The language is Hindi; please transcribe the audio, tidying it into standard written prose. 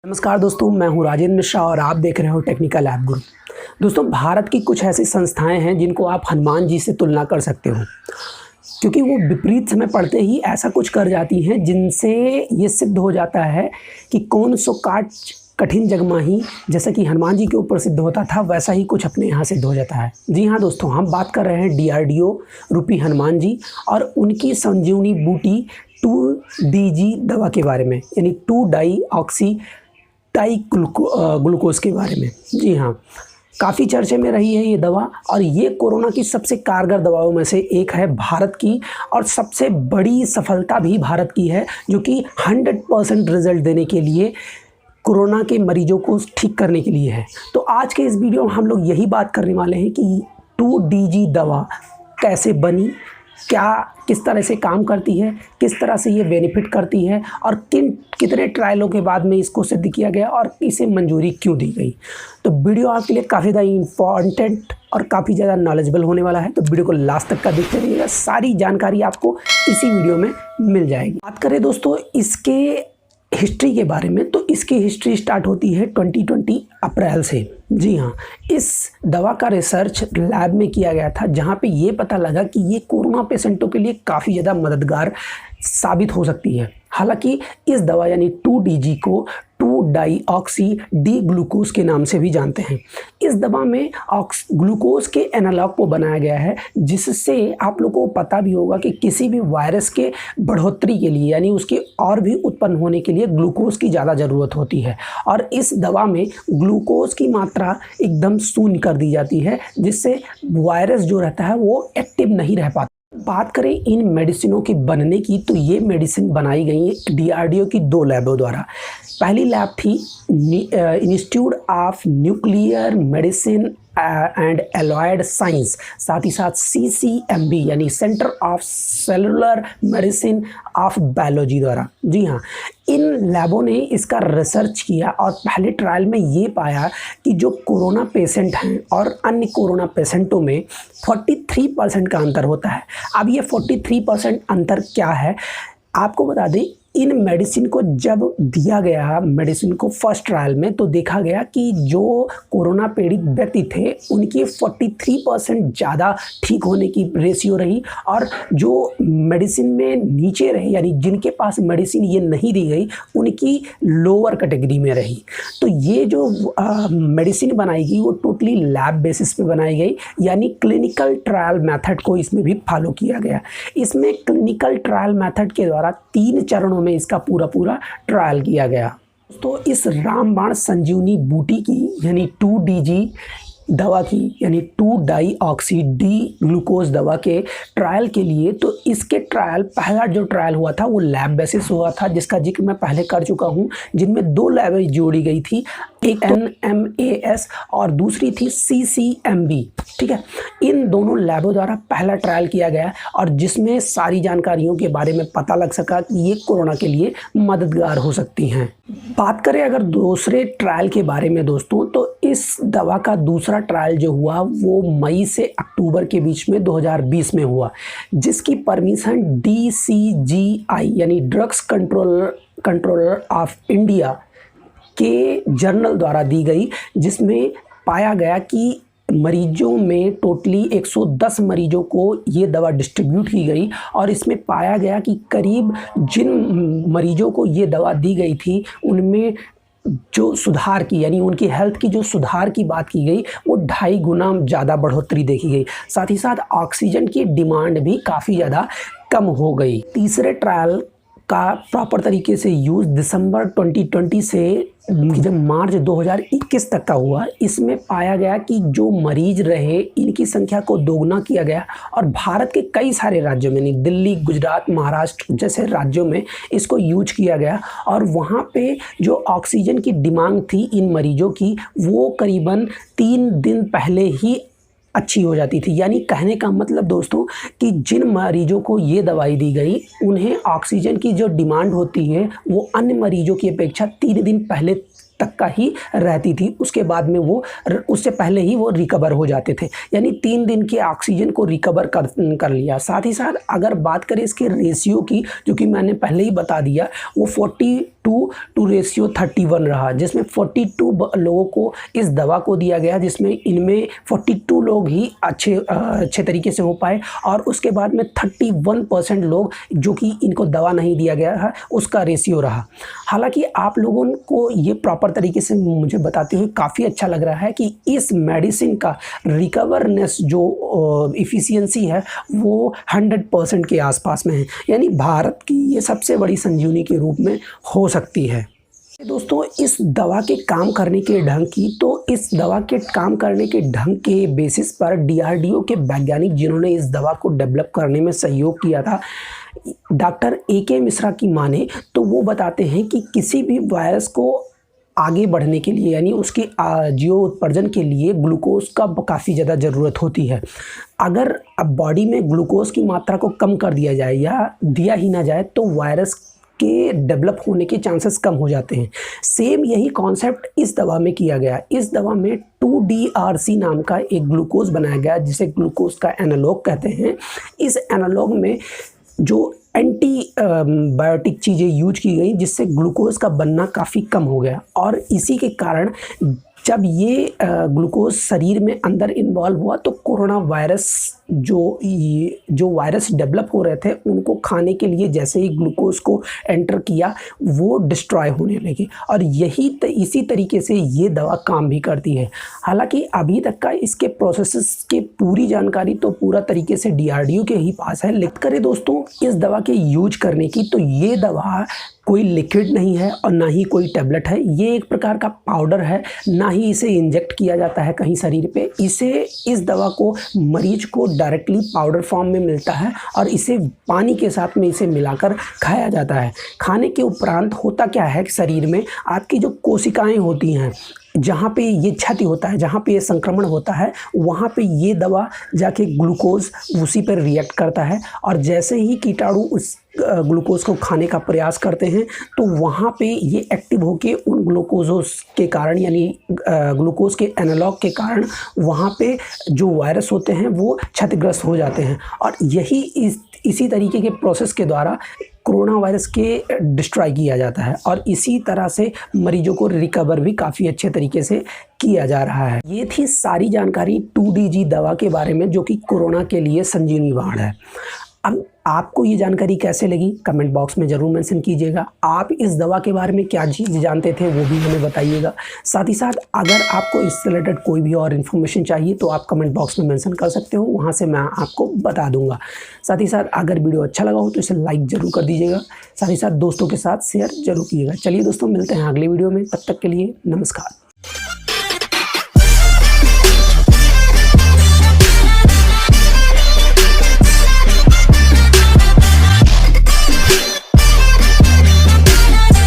नमस्कार दोस्तों, मैं हूं राजेंद्र मिश्रा और आप देख रहे हो टेक्निकल ऐप गुरु। दोस्तों, भारत की कुछ ऐसी संस्थाएं हैं जिनको आप हनुमान जी से तुलना कर सकते हो, क्योंकि वो विपरीत समय पड़ते ही ऐसा कुछ कर जाती हैं जिनसे ये सिद्ध हो जाता है कि कौन सो काट कठिन जगमाही, जैसा कि हनुमान जी के ऊपर सिद्ध होता था वैसा ही कुछ अपने यहाँ सिद्ध हो जाता है। जी हाँ दोस्तों, हम बात कर रहे हैं DRDO रूपी हनुमान जी और उनकी संजीवनी बूटी 2DG दवा के बारे में, यानी 2-डाई-ऑक्सी ग्लूकोज के बारे में। जी हाँ, काफ़ी चर्चे में रही है ये दवा और ये कोरोना की सबसे कारगर दवाओं में से एक है भारत की, और सबसे बड़ी सफलता भी भारत की है, जो कि 100% रिजल्ट देने के लिए कोरोना के मरीजों को ठीक करने के लिए है। तो आज के इस वीडियो में हम लोग यही बात करने वाले हैं कि 2DG दवा कैसे बनी, किस तरह से काम करती है, किस तरह से ये बेनिफिट करती है और कितने ट्रायलों के बाद में इसको सिद्ध किया गया और इसे मंजूरी क्यों दी गई। तो वीडियो आपके लिए काफ़ी ज़्यादा इम्पॉर्टेंट और काफ़ी ज़्यादा नॉलेजेबल होने वाला है, तो वीडियो को लास्ट तक का देखते रहिएगा। सारी जानकारी आपको इसी वीडियो में मिल जाएगी। बात करें दोस्तों इसके हिस्ट्री के बारे में, तो इसकी हिस्ट्री स्टार्ट होती है 2020 अप्रैल से। जी हाँ, इस दवा का रिसर्च लैब में किया गया था, जहाँ पे ये पता लगा कि ये कोरोना पेशेंटों के लिए काफ़ी ज़्यादा मददगार साबित हो सकती है। हालांकि इस दवा यानी 2DG को 2-डाई-ऑक्सी डी ग्लूकोज के नाम से भी जानते हैं। इस दवा में ग्लूकोज के एनालॉग को बनाया गया है, जिससे आप लोगों को पता भी होगा कि किसी भी वायरस के बढ़ोतरी के लिए, यानी उसके और भी उत्पन्न होने के लिए ग्लूकोज की ज़्यादा ज़रूरत होती है, और इस दवा में ग्लूकोज की मात्रा एकदम शून्य कर दी जाती है, जिससे वायरस जो रहता है वो एक्टिव नहीं रह पाता। बात करें इन मेडिसिनों की बनने की, तो ये मेडिसिन बनाई गई DRDO की 2 लैबों द्वारा। पहली लैब थी institute of nuclear medicine and alloyed science, साथ ही साथ CCMB यानी centre of cellular medicine of biology द्वारा। जी हाँ, इन लैबों ने इसका रिसर्च किया और पहले ट्रायल में ये पाया कि जो कोरोना पेशेंट हैं और अन्य कोरोना पेशेंटों में 43% का अंतर होता है। अब ये 43% अंतर क्या है, आपको बता दें। इन मेडिसिन को जब दिया गया मेडिसिन को फर्स्ट ट्रायल में, तो देखा गया कि जो कोरोना पीड़ित व्यक्ति थे उनकी 43% ज़्यादा ठीक होने की रेशियो रही, और जो मेडिसिन में नीचे रहे, यानी जिनके पास मेडिसिन ये नहीं दी गई, उनकी लोअर कैटेगरी में रही। तो ये जो मेडिसिन बनाई गई वो टोटली लैब बेसिस पे बनाई गई, यानी क्लिनिकल ट्रायल मेथड को इसमें भी फॉलो किया गया। इसमें क्लिनिकल ट्रायल मेथड के द्वारा 3 चरणों में इसका पूरा ट्रायल किया गया। तो इस रामबाण संजीवनी बूटी की यानी 2DG दवा की, यानी 2-डाई-ऑक्सी डी ग्लूकोज दवा के ट्रायल के लिए, तो इसके ट्रायल, पहला जो ट्रायल हुआ था वो लैब बेसिस हुआ था, जिसका जिक्र मैं पहले कर चुका हूँ, जिनमें 2 लैबें जोड़ी गई थी, एक NMAS और दूसरी थी CCMB। ठीक है, इन दोनों लैबों द्वारा पहला ट्रायल किया गया और जिसमें सारी जानकारियों के बारे में पता लग सका कि ये कोरोना के लिए मददगार हो सकती हैं। बात करें अगर दूसरे ट्रायल के बारे में दोस्तों, तो इस दवा का दूसरा ट्रायल जो हुआ वो मई से अक्टूबर के बीच में 2020 में हुआ, जिसकी परमिशन DCGI यानी ड्रग्स कंट्रोलर ऑफ इंडिया के जर्नल द्वारा दी गई, जिसमें पाया गया कि मरीजों में टोटली 110 मरीजों को ये दवा डिस्ट्रीब्यूट की गई, और इसमें पाया गया कि करीब जिन मरीजों को ये दवा दी गई थी उनमें जो सुधार की, यानी उनकी हेल्थ की जो सुधार की बात की गई, वो 2.5 गुना ज़्यादा बढ़ोतरी देखी गई। साथ ही साथ ऑक्सीजन की डिमांड भी काफ़ी ज़्यादा कम हो गई। तीसरे ट्रायल का प्रॉपर तरीके से यूज़ दिसंबर 2020 से जब मार्च 2021 तक का हुआ, इसमें पाया गया कि जो मरीज रहे इनकी संख्या को दोगुना किया गया, और भारत के कई सारे राज्यों में, नहीं दिल्ली, गुजरात, महाराष्ट्र जैसे राज्यों में इसको यूज किया गया, और वहाँ पे जो ऑक्सीजन की डिमांड थी इन मरीजों की, वो करीबन 3 दिन पहले ही अच्छी हो जाती थी। यानी कहने का मतलब दोस्तों कि जिन मरीजों को ये दवाई दी गई, उन्हें ऑक्सीजन की जो डिमांड होती है वो अन्य मरीजों की अपेक्षा 3 दिन पहले तक का ही रहती थी, उसके बाद में वो उससे पहले ही वो रिकवर हो जाते थे, यानी 3 दिन के ऑक्सीजन को रिकवर कर लिया। साथ ही साथ अगर बात करें इसके रेशियो की, जो कि मैंने पहले ही बता दिया, वो 40 42:31 रहा, जिसमें 42 लोगों को इस दवा को दिया गया, जिसमें इनमें 42 लोग ही अच्छे तरीके से हो पाए और उसके बाद में 31% लोग जो कि इनको दवा नहीं दिया गया है उसका रेशियो रहा। हालांकि आप लोगों को ये प्रॉपर तरीके से मुझे बताते हुए काफ़ी अच्छा लग रहा है कि इस मेडिसिन का रिकवरनेस जो इफ़िशियंसी है वो 100% के आसपास में है, यानी भारत की ये सबसे बड़ी संजीवनी के रूप में हो सकती है। दोस्तों, इस दवा के काम करने के ढंग की तो इस दवा के काम करने के ढंग के बेसिस पर DRDO के वैज्ञानिक जिन्होंने इस दवा को डेवलप करने में सहयोग किया था, डॉक्टर AK मिश्रा की माने तो वो बताते हैं कि किसी भी वायरस को आगे बढ़ने के लिए यानी उसके जीवोत्पादन के लिए ग्लूकोज का काफ़ी ज़्यादा ज़रूरत होती है। अगर अब बॉडी में ग्लूकोज की मात्रा को कम कर दिया जाए या दिया ही ना जाए तो वायरस के डेवलप होने के चांसेस कम हो जाते हैं। सेम यही कॉन्सेप्ट इस दवा में किया गया। इस दवा में 2DRC नाम का एक ग्लूकोज बनाया गया जिसे ग्लूकोज का एनालॉग कहते हैं। इस एनालॉग में जो एंटी बायोटिक चीज़ें यूज की गई जिससे ग्लूकोज का बनना काफ़ी कम हो गया और इसी के कारण जब ये ग्लूकोज शरीर में अंदर इन्वॉल्व हुआ तो कोरोना वायरस जो वायरस डेवलप हो रहे थे उनको खाने के लिए जैसे ही ग्लूकोज को एंटर किया वो डिस्ट्रॉय होने लगे और इसी तरीके से ये दवा काम भी करती है। हालांकि अभी तक का इसके प्रोसेसेस की पूरी जानकारी तो पूरा तरीके से DRDO के ही पास है। लिख करें दोस्तों इस दवा के यूज करने की तो ये दवा कोई लिक्विड नहीं है और ना ही कोई टैबलेट है। ये एक प्रकार का पाउडर है, ना ही इसे इंजेक्ट किया जाता है कहीं शरीर पे। इस दवा को मरीज को डायरेक्टली पाउडर फॉर्म में मिलता है और इसे पानी के साथ में इसे मिलाकर खाया जाता है। खाने के उपरांत होता क्या है कि शरीर में आपकी जो कोशिकाएं होती हैं जहाँ पे ये क्षति होता है, जहाँ पे ये संक्रमण होता है, वहाँ पे ये दवा जाके ग्लूकोज उसी पर रिएक्ट करता है और जैसे ही कीटाणु उस ग्लूकोज को खाने का प्रयास करते हैं तो वहाँ पे ये एक्टिव होके उन ग्लूकोजोस के कारण यानी ग्लूकोज के एनालॉग के कारण वहाँ पे जो वायरस होते हैं वो क्षतिग्रस्त हो जाते हैं और यही इसी तरीके के प्रोसेस के द्वारा कोरोना वायरस के डिस्ट्रॉय किया जाता है और इसी तरह से मरीजों को रिकवर भी काफ़ी अच्छे तरीके से किया जा रहा है। ये थी सारी जानकारी 2DG दवा के बारे में जो कि कोरोना के लिए संजीवनी बाण है। अब आपको ये जानकारी कैसे लगी कमेंट बॉक्स में ज़रूर मेंशन कीजिएगा। आप इस दवा के बारे में क्या चीज़ जानते थे वो भी हमें बताइएगा। साथ ही साथ अगर आपको इससे रिलेटेड कोई भी और इन्फॉर्मेशन चाहिए तो आप कमेंट बॉक्स में मेंशन कर सकते हो, वहाँ से मैं आपको बता दूंगा। साथ ही साथ अगर वीडियो अच्छा लगा हो तो इसे लाइक ज़रूर कर दीजिएगा। साथ ही साथ दोस्तों के साथ शेयर जरूर कीजिएगा। चलिए दोस्तों, मिलते हैं अगले वीडियो में, तब तक के लिए नमस्कार।